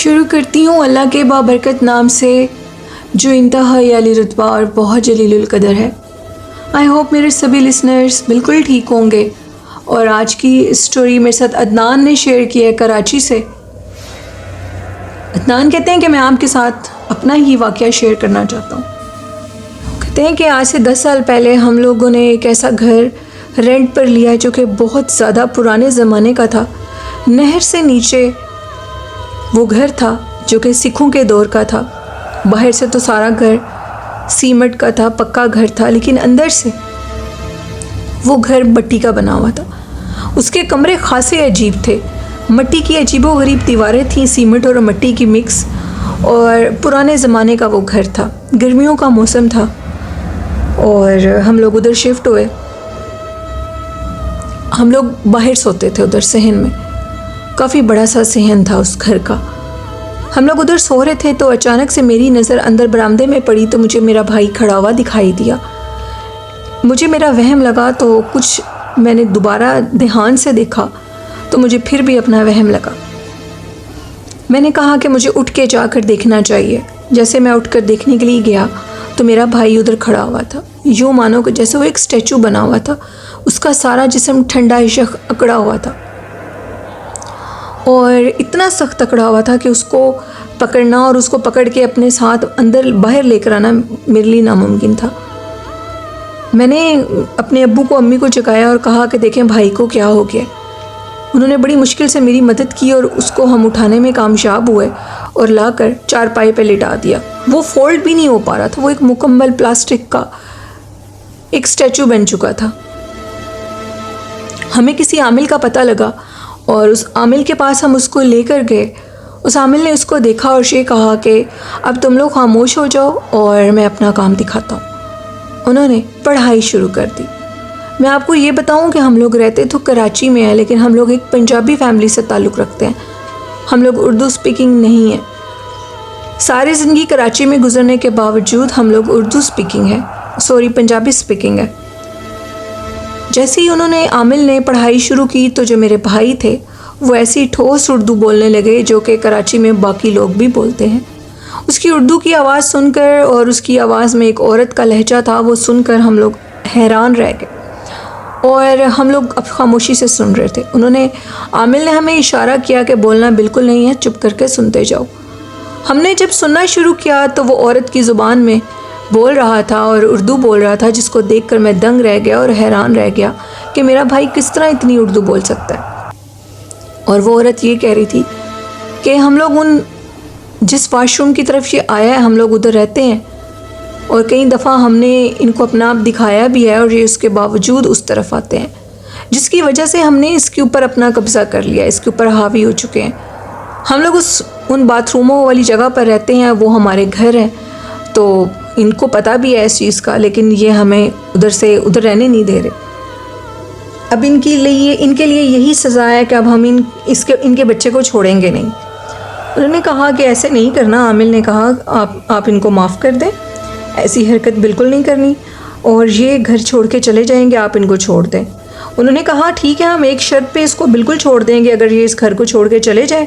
شروع کرتی ہوں اللہ کے بابرکت نام سے جو انتہائی عالی رتبہ اور بہت جلیل القدر ہے۔ آئی ہوپ میرے سبھی لسنرز بالکل ٹھیک ہوں گے۔ اور آج کی اسٹوری میرے ساتھ عدنان نے شیئر کی ہے کراچی سے۔ عدنان کہتے ہیں کہ میں آپ کے ساتھ اپنا ہی واقعہ شیئر کرنا چاہتا ہوں۔ کہتے ہیں کہ آج سے 10 سال پہلے ہم لوگوں نے ایک ایسا گھر رینٹ پر لیا جو کہ بہت زیادہ پرانے زمانے کا تھا۔ نہر سے نیچے وہ گھر تھا جو کہ سکھوں کے دور کا تھا۔ باہر سے تو سارا گھر سیمنٹ کا تھا، پکا گھر تھا، لیکن اندر سے وہ گھر مٹی کا بنا ہوا تھا۔ اس کے کمرے خاصے عجیب تھے، مٹی کی عجیب و غریب دیواریں تھیں، سیمنٹ اور مٹی کی مکس، اور پرانے زمانے کا وہ گھر تھا۔ گرمیوں کا موسم تھا اور ہم لوگ ادھر شفٹ ہوئے۔ ہم لوگ باہر سوتے تھے ادھر صحن میں، کافی بڑا سا صحن تھا اس گھر کا۔ ہم لوگ ادھر سو رہے تھے تو اچانک سے میری نظر اندر برآمدے میں پڑی تو مجھے میرا بھائی کھڑا ہوا دکھائی دیا۔ مجھے میرا وہم لگا تو کچھ میں نے دوبارہ دھیان سے دیکھا تو مجھے پھر بھی اپنا وہم لگا۔ میں نے کہا کہ مجھے اٹھ کے جا کر دیکھنا چاہیے۔ جیسے میں اٹھ کر دیکھنے کے لیے گیا تو میرا بھائی ادھر کھڑا ہوا تھا، یوں مانو کہ جیسے وہ ایک اسٹیچو بنا ہوا تھا۔ اس کا سارا جسم ٹھنڈا عشق اکڑا ہوا تھا اور اتنا سخت اکڑا ہوا تھا کہ اس کو پکڑنا اور اس کو پکڑ کے اپنے ساتھ اندر باہر لے کر آنا میرے لیے ناممکن تھا۔ میں نے اپنے ابو کو امی کو جگایا اور کہا کہ دیکھیں بھائی کو کیا ہو گیا۔ انہوں نے بڑی مشکل سے میری مدد کی اور اس کو ہم اٹھانے میں کامیاب ہوئے اور لا کر چارپائی پہ لٹا دیا۔ وہ فولڈ بھی نہیں ہو پا رہا تھا، وہ ایک مکمل پلاسٹک کا ایک اسٹیچو بن چکا تھا۔ ہمیں کسی عامل کا پتہ لگا اور اس عامل کے پاس ہم اس کو لے کر گئے۔ اس عامل نے اس کو دیکھا اور یہ کہا کہ اب تم لوگ خاموش ہو جاؤ اور میں اپنا کام دکھاتا ہوں۔ انہوں نے پڑھائی شروع کر دی۔ میں آپ کو یہ بتاؤں کہ ہم لوگ رہتے تو کراچی میں ہیں، لیکن ہم لوگ ایک پنجابی فیملی سے تعلق رکھتے ہیں۔ ہم لوگ اردو سپیکنگ نہیں ہیں۔ ساری زندگی کراچی میں گزرنے کے باوجود ہم لوگ اردو سپیکنگ ہے، پنجابی سپیکنگ ہے۔ جیسے ہی انہوں نے عامل نے پڑھائی شروع کی تو جو میرے بھائی تھے وہ ایسی ٹھوس اردو بولنے لگے جو کہ کراچی میں باقی لوگ بھی بولتے ہیں۔ اس کی اردو کی آواز سن کر اور اس کی آواز میں ایک عورت کا لہجہ تھا، وہ سن کر ہم لوگ حیران رہ گئے اور ہم لوگ اب خاموشی سے سن رہے تھے۔ عامل نے ہمیں اشارہ کیا کہ بولنا بالکل نہیں ہے، چپ کر کے سنتے جاؤ۔ ہم نے جب سننا شروع کیا تو وہ عورت کی زبان میں بول رہا تھا اور اردو بول رہا تھا، جس کو دیکھ کر میں دنگ رہ گیا اور حیران رہ گیا کہ میرا بھائی کس طرح اتنی اردو بول سکتا ہے۔ اور وہ عورت یہ کہہ رہی تھی کہ ہم لوگ جس واش روم کی طرف یہ آیا ہے ہم لوگ ادھر رہتے ہیں اور کئی دفعہ ہم نے ان کو اپنا آپ دکھایا بھی ہے اور یہ اس کے باوجود اس طرف آتے ہیں، جس کی وجہ سے ہم نے اس کے اوپر اپنا قبضہ کر لیا، اس کے اوپر حاوی ہو چکے ہیں۔ ہم لوگ ان باتھ روموں والی جگہ پر رہتے ہیں، وہ ہمارے گھر ہیں، تو ان کو پتہ بھی ہے اس چیز کا، لیکن یہ ہمیں ادھر رہنے نہیں دے رہے۔ اب ان کے لیے یہی سزا ہے کہ اب ہم ان کے بچے کو چھوڑیں گے نہیں۔ انہوں نے کہا کہ ایسے نہیں کرنا۔ عامل نے کہا آپ ان کو معاف کر دیں، ایسی حرکت بالکل نہیں کرنی اور یہ گھر چھوڑ کے چلے جائیں گے، آپ ان کو چھوڑ دیں۔ انہوں نے کہا ٹھیک ہے، ہم ایک شرط پہ اس کو بالکل چھوڑ دیں گے، اگر یہ اس گھر کو چھوڑ کے چلے جائیں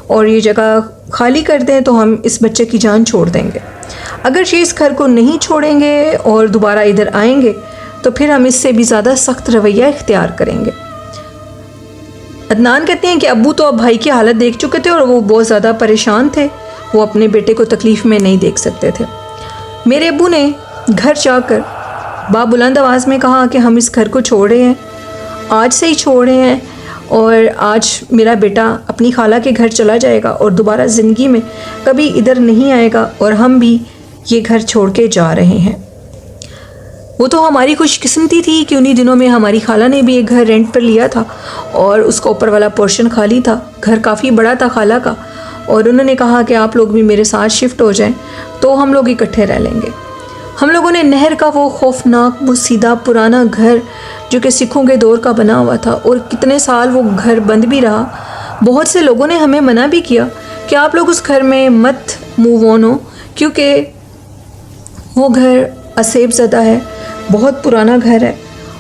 اور یہ جگہ خالی کر دیں تو ہم اس بچے کی جان چھوڑ دیں گے۔ اگر یہ اس گھر کو نہیں چھوڑیں گے اور دوبارہ ادھر آئیں گے تو پھر ہم اس سے بھی زیادہ سخت رویہ اختیار کریں گے۔ عدنان کہتے ہیں کہ ابو تو اب بھائی کی حالت دیکھ چکے تھے اور وہ بہت زیادہ پریشان تھے، وہ اپنے بیٹے کو تکلیف میں نہیں دیکھ سکتے تھے۔ میرے ابو نے گھر جا کر بلند آواز میں کہا کہ ہم اس گھر کو چھوڑ رہے ہیں، آج سے ہی چھوڑ رہے ہیں، اور آج میرا بیٹا اپنی خالہ کے گھر چلا جائے گا اور دوبارہ زندگی میں کبھی ادھر نہیں آئے گا، اور ہم بھی یہ گھر چھوڑ کے جا رہے ہیں۔ وہ تو ہماری خوش قسمتی تھی کہ انہی دنوں میں ہماری خالہ نے بھی ایک گھر رینٹ پر لیا تھا اور اس کا اوپر والا پورشن خالی تھا۔ گھر کافی بڑا تھا خالہ کا، اور انہوں نے کہا کہ آپ لوگ بھی میرے ساتھ شفٹ ہو جائیں تو ہم لوگ اکٹھے رہ لیں گے۔ ہم لوگوں نے نہر کا وہ خوفناک، وہ سیدھا پرانا گھر جو کہ سکھوں کے دور کا بنا ہوا تھا، اور کتنے سال وہ گھر بند بھی رہا۔ بہت سے لوگوں نے ہمیں منع بھی کیا کہ آپ لوگ اس گھر میں مت موو آن ہو، کیونکہ وہ گھر اسیب زدہ ہے، بہت پرانا گھر ہے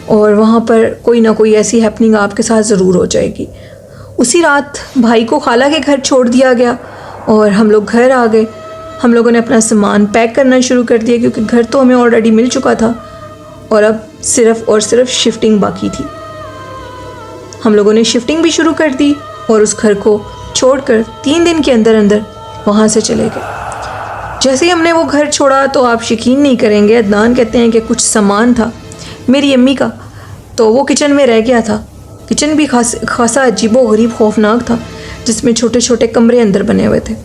اور وہاں پر کوئی نہ کوئی ایسی ہیپننگ آپ کے ساتھ ضرور ہو جائے گی۔ اسی رات بھائی کو خالہ کے گھر چھوڑ دیا گیا اور ہم لوگ گھر آ گئے. ہم لوگوں نے اپنا سامان پیک کرنا شروع کر دیا کیونکہ گھر تو ہمیں آلریڈی مل چکا تھا اور اب صرف اور صرف شفٹنگ باقی تھی. ہم لوگوں نے شفٹنگ بھی شروع کر دی اور اس گھر کو چھوڑ کر 3 دن کے اندر اندر وہاں سے چلے گئے. جیسے ہی ہم نے وہ گھر چھوڑا تو آپ یقین نہیں کریں گے، عدنان کہتے ہیں کہ کچھ سامان تھا میری امی کا تو وہ کچن میں رہ گیا تھا. کچن بھی خاصا عجیب و غریب خوفناک تھا جس میں چھوٹے چھوٹے کمرے اندر بنے ہوئے تھے.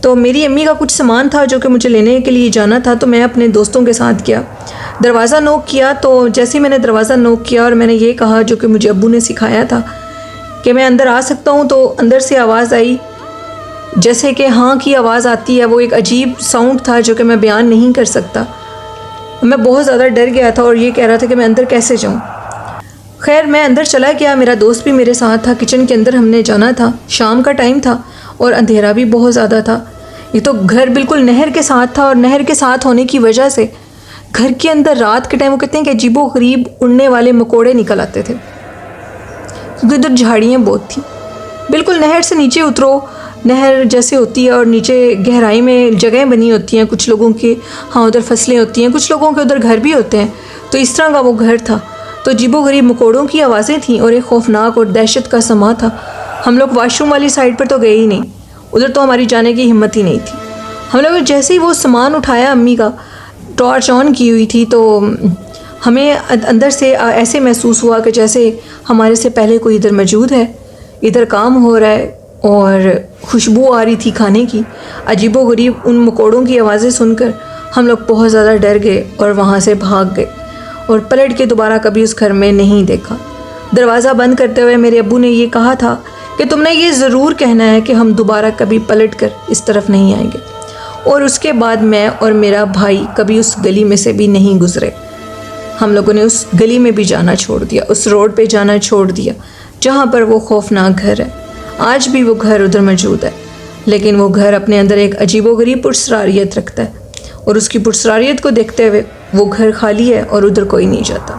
تو میری امی کا کچھ سامان تھا جو کہ مجھے لینے کے لیے جانا تھا، تو میں اپنے دوستوں کے ساتھ گیا. دروازہ نوک کیا تو جیسے ہی میں نے دروازہ نوک کیا اور میں نے یہ کہا جو کہ مجھے ابو نے سکھایا تھا کہ میں اندر آ سکتا ہوں، تو اندر سے آواز آئی جیسے کہ ہاں کی آواز آتی ہے. وہ ایک عجیب ساؤنڈ تھا جو کہ میں بیان نہیں کر سکتا. میں بہت زیادہ ڈر گیا تھا اور یہ کہہ رہا تھا کہ میں اندر کیسے جاؤں. خیر میں اندر چلا گیا، میرا دوست بھی میرے ساتھ تھا. کچن کے اندر ہم نے جانا تھا، شام کا ٹائم تھا اور اندھیرا بھی بہت زیادہ تھا. یہ تو گھر بالکل نہر کے ساتھ تھا اور نہر کے ساتھ ہونے کی وجہ سے گھر کے اندر رات کے ٹائم وہ کہتے ہیں کہ عجیب و غریب اڑنے والے مکوڑے نکل آتے تھے کیونکہ ادھر جھاڑیاں بہت تھیں. بالکل نہر سے نیچے اترو، نہر جیسے ہوتی ہے اور نیچے گہرائی میں جگہیں بنی ہوتی ہیں کچھ لوگوں کی، ہاں ادھر فصلیں ہوتی ہیں، کچھ لوگوں کے ادھر گھر بھی ہوتے ہیں. تو اس طرح کا وہ گھر تھا. تو عجیب و غریب مکوڑوں کی آوازیں تھیں اور ایک خوفناک اور دہشت کا سما تھا. ہم لوگ واش روم والی سائڈ پر تو گئے ہی نہیں، ادھر تو ہماری جانے کی ہمت ہی نہیں تھی. ہم لوگ جیسے ہی وہ سامان اٹھایا، امی کا ٹارچ آن کی ہوئی تھی، تو ہمیں اندر سے ایسے محسوس ہوا کہ جیسے ہمارے سے پہلے کوئی ادھر موجود ہے، ادھر کام ہو رہا ہے اور خوشبو آ رہی تھی کھانے کی. عجیب و غریب ان مکوڑوں کی آوازیں سن کر ہم لوگ بہت زیادہ ڈر گئے اور وہاں سے بھاگ گئے اور پلٹ کے دوبارہ کبھی اس گھر میں نہیں دیکھا. دروازہ بند کرتے ہوئے میرے ابو نے یہ کہا تھا کہ تم نے یہ ضرور کہنا ہے کہ ہم دوبارہ کبھی پلٹ کر اس طرف نہیں آئیں گے. اور اس کے بعد میں اور میرا بھائی کبھی اس گلی میں سے بھی نہیں گزرے. ہم لوگوں نے اس گلی میں بھی جانا چھوڑ دیا، اس روڈ پہ جانا چھوڑ دیا جہاں پر وہ خوفناک گھر ہے. آج بھی وہ گھر ادھر موجود ہے، لیکن وہ گھر اپنے اندر ایک عجیب و غریب پرسراریت رکھتا ہے اور اس کی پرسراریت کو دیکھتے ہوئے وہ گھر خالی ہے اور ادھر کوئی نہیں جاتا.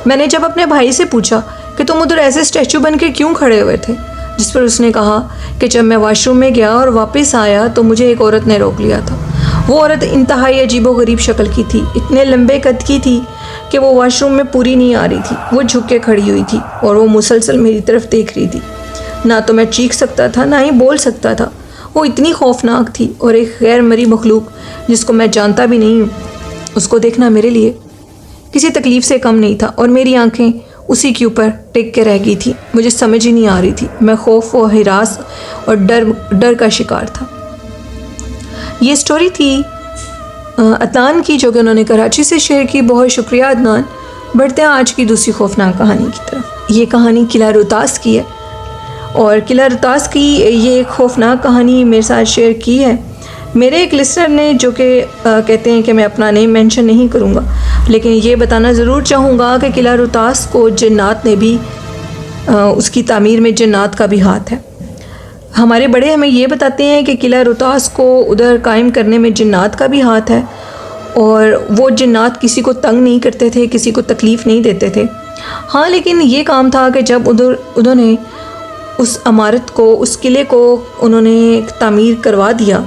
میں نے جب اپنے بھائی سے پوچھا کہ تم ادھر ایسے اسٹیچو بن کے کیوں کھڑے ہوئے تھے، جس پر اس نے کہا کہ جب میں واش روم میں گیا اور واپس آیا تو مجھے ایک عورت نے روک لیا تھا. وہ عورت انتہائی عجیب و غریب شکل کی تھی، اتنے لمبے قد کی تھی کہ وہ واش روم میں پوری نہیں آ رہی تھی. وہ جھک کے کھڑی ہوئی تھی اور وہ مسلسل میری طرف دیکھ رہی تھی. نہ تو میں چیخ سکتا تھا نہ ہی بول سکتا تھا. وہ اتنی خوفناک تھی اور ایک غیر مری مخلوق جس کو میں جانتا بھی نہیں ہوں، اس کو دیکھنا میرے لیے کسی تکلیف سے کم نہیں تھا. اور میری آنکھیں اسی کے اوپر ٹک کے رہ گئی تھی. مجھے سمجھ ہی نہیں آ رہی تھی، میں خوف و ہراس اور ڈر کا شکار تھا. یہ سٹوری تھی عدنان کی جو کہ انہوں نے کراچی سے شیئر کی. بہت شکریہ عدنان. بڑھتے ہیں آج کی دوسری خوفناک کہانی کی طرف. یہ کہانی قلعہ روہتاس کی ہے اور قلعہ روہتاس کی یہ ایک خوفناک کہانی میرے ساتھ شیئر کی ہے میرے ایک لسنر نے، جو کہ کہتے ہیں کہ میں اپنا نیم مینشن نہیں کروں گا، لیکن یہ بتانا ضرور چاہوں گا کہ قلعہ روہتاس کو جنات نے بھی، اس کی تعمیر میں جنات کا بھی ہاتھ ہے. ہمارے بڑے ہمیں یہ بتاتے ہیں کہ قلعہ روہتاس کو ادھر قائم کرنے میں جنات کا بھی ہاتھ ہے اور وہ جنات کسی کو تنگ نہیں کرتے تھے، کسی کو تکلیف نہیں دیتے تھے. ہاں لیکن یہ کام تھا کہ جب انہوں نے اس عمارت کو، اس قلعے کو انہوں نے تعمیر کروا دیا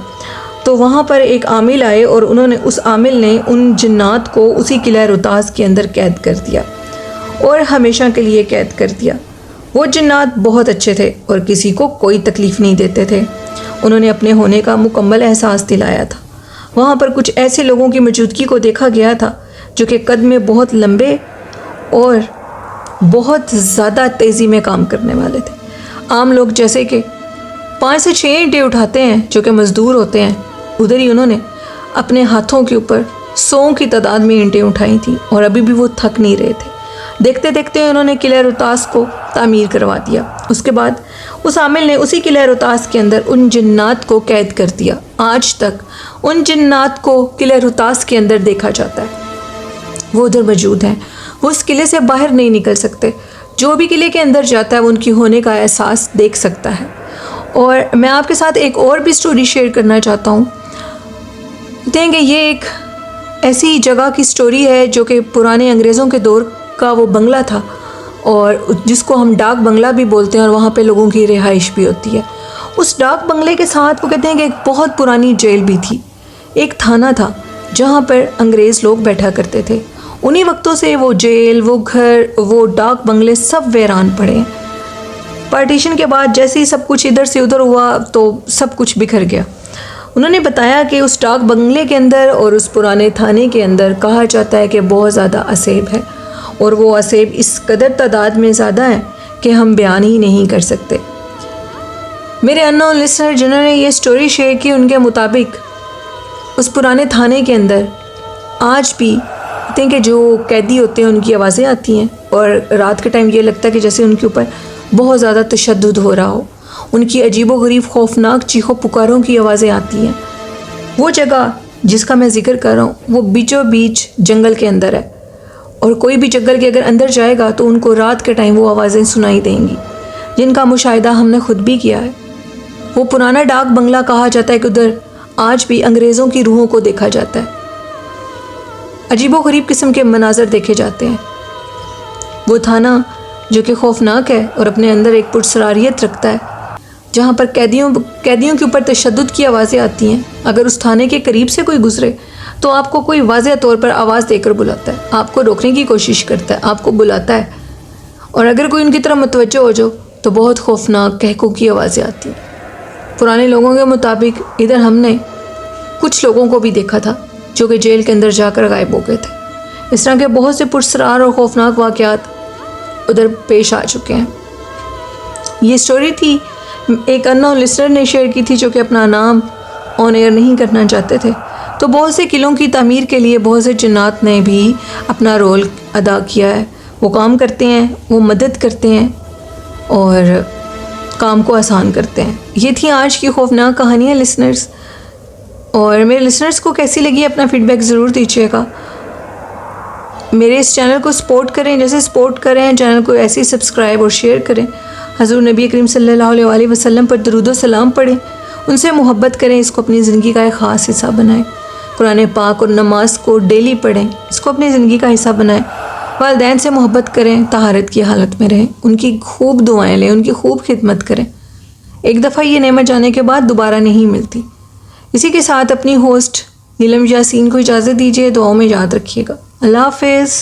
تو وہاں پر ایک عامل آئے اور انہوں نے، اس عامل نے ان جنات کو اسی قلعہ روہتاس کے اندر قید کر دیا اور ہمیشہ کے لیے قید کر دیا. وہ جنات بہت اچھے تھے اور کسی کو کوئی تکلیف نہیں دیتے تھے. انہوں نے اپنے ہونے کا مکمل احساس دلایا تھا. وہاں پر کچھ ایسے لوگوں کی موجودگی کو دیکھا گیا تھا جو کہ قد میں بہت لمبے اور بہت زیادہ تیزی میں کام کرنے والے تھے. عام لوگ جیسے کہ 5 سے 6 اینٹیں اٹھاتے ہیں جو کہ مزدور ہوتے ہیں، ادھر ہی انہوں نے اپنے ہاتھوں کے اوپر 100 کی تعداد میں اینٹیں اٹھائی تھیں اور ابھی بھی وہ تھک نہیں رہے تھے. دیکھتے دیکھتے انہوں نے قلعہ روہتاس کو تعمیر کروا دیا. اس کے بعد اس عامل نے اسی قلعہ روہتاس کے اندر ان جنات کو قید کر دیا. آج تک ان جنات کو قلعہ روہتاس کے اندر دیکھا جاتا ہے، وہ ادھر موجود ہیں. وہ اس قلعے سے باہر نہیں نکل سکتے. جو بھی قلعے کے اندر جاتا ہے وہ ان کی ہونے کا احساس دیکھ سکتا ہے. اور میں آپ کے ساتھ ایک اور بھی سٹوری شیئر کرنا چاہتا ہوں. کہتے ہیں کہ یہ ایک ایسی جگہ کی سٹوری ہے جو کہ پرانے انگریزوں کے دور کا وہ بنگلہ تھا اور جس کو ہم ڈاک بنگلہ بھی بولتے ہیں اور وہاں پہ لوگوں کی رہائش بھی ہوتی ہے. اس ڈاک بنگلے کے ساتھ وہ کہتے ہیں کہ ایک بہت پرانی جیل بھی تھی، ایک تھانہ تھا جہاں پر انگریز لوگ بیٹھا کرتے تھے۔ انہی وقتوں سے وہ جیل، وہ گھر، وہ ڈاک بنگلے سب ویران پڑے ہیں۔ پارٹیشن کے بعد جیسے ہی سب کچھ ادھر سے ادھر ہوا تو سب کچھ بکھر گیا۔ انہوں نے بتایا کہ اس ڈاک بنگلے کے اندر اور اس پرانے تھانے کے اندر کہا جاتا ہے کہ بہت زیادہ اسیب ہے، اور وہ اسیب اس قدر تعداد میں زیادہ ہیں کہ ہم بیان ہی نہیں کر سکتے۔ میرے اننون لسنر جنہوں نے یہ سٹوری شیئر کی، ان کے مطابق اس پرانے تھانے کے اندر آج بھی کہتے ہیں کہ جو قیدی ہوتے ہیں ان کی آوازیں آتی ہیں، اور رات کے ٹائم یہ لگتا ہے کہ جیسے ان کے اوپر بہت زیادہ تشدد ہو رہا ہو۔ ان کی عجیب و غریب خوفناک چیخوں پکاروں کی آوازیں آتی ہیں۔ وہ جگہ جس کا میں ذکر کر رہا ہوں وہ بیچوں بیچ جنگل کے اندر ہے، اور کوئی بھی جنگل کے اگر اندر جائے گا تو ان کو رات کے ٹائم وہ آوازیں سنائی دیں گی، جن کا مشاہدہ ہم نے خود بھی کیا ہے۔ وہ پرانا ڈاک بنگلہ کہا جاتا ہے کہ ادھر آج بھی انگریزوں کی روحوں کو دیکھا جاتا ہے، عجیب و غریب قسم کے مناظر دیکھے جاتے ہیں۔ وہ تھانہ جو کہ خوفناک ہے اور اپنے اندر ایک پرسراریت رکھتا ہے، جہاں پر قیدیوں کے اوپر تشدد کی آوازیں آتی ہیں۔ اگر اس تھانے کے قریب سے کوئی گزرے تو آپ کو کوئی واضح طور پر آواز دے کر بلاتا ہے، آپ کو روکنے کی کوشش کرتا ہے، آپ کو بلاتا ہے، اور اگر کوئی ان کی طرف متوجہ ہو جاؤ تو بہت خوفناک کہکوں کی آوازیں آتی ہیں۔ پرانے لوگوں کے مطابق ادھر ہم نے کچھ لوگوں کو بھی دیکھا تھا جو کہ جیل کے اندر جا کر غائب ہو گئے تھے۔ اس طرح کے بہت سے پرسرار اور خوفناک واقعات ادھر پیش آ چکے ہیں۔ یہ سٹوری تھی ایک اننون لسنر نے شیئر کی تھی، جو کہ اپنا نام آن ایئر نہیں کرنا چاہتے تھے۔ تو بہت سے قلعوں کی تعمیر کے لیے بہت سے جنات نے بھی اپنا رول ادا کیا ہے۔ وہ کام کرتے ہیں، وہ مدد کرتے ہیں اور کام کو آسان کرتے ہیں۔ یہ تھی آج کی خوفناک کہانیاں لسنرز، اور میرے لسنرز کو کیسی لگی اپنا فیڈ بیک ضرور دیجیے گا۔ میرے اس چینل کو سپورٹ کریں، جیسے سپورٹ کریں چینل کو ایسے ہی سبسکرائب اور شیئر کریں۔ حضور نبی کریم صلی اللہ علیہ وآلہ وسلم پر درود و سلام پڑھیں، ان سے محبت کریں، اس کو اپنی زندگی کا ایک خاص حصہ بنائیں۔ قرآن پاک اور نماز کو ڈیلی پڑھیں، اس کو اپنی زندگی کا حصہ بنائیں۔ والدین سے محبت کریں، طہارت کی حالت میں رہیں، ان کی خوب دعائیں لیں، ان کی خوب خدمت کریں۔ ایک دفعہ یہ نعمت جانے کے بعد دوبارہ نہیں ملتی۔ اسی کے ساتھ اپنی ہوسٹ نیلم یاسین کو اجازت دیجیے، دعاؤں میں یاد رکھیے گا۔ اللہ حافظ۔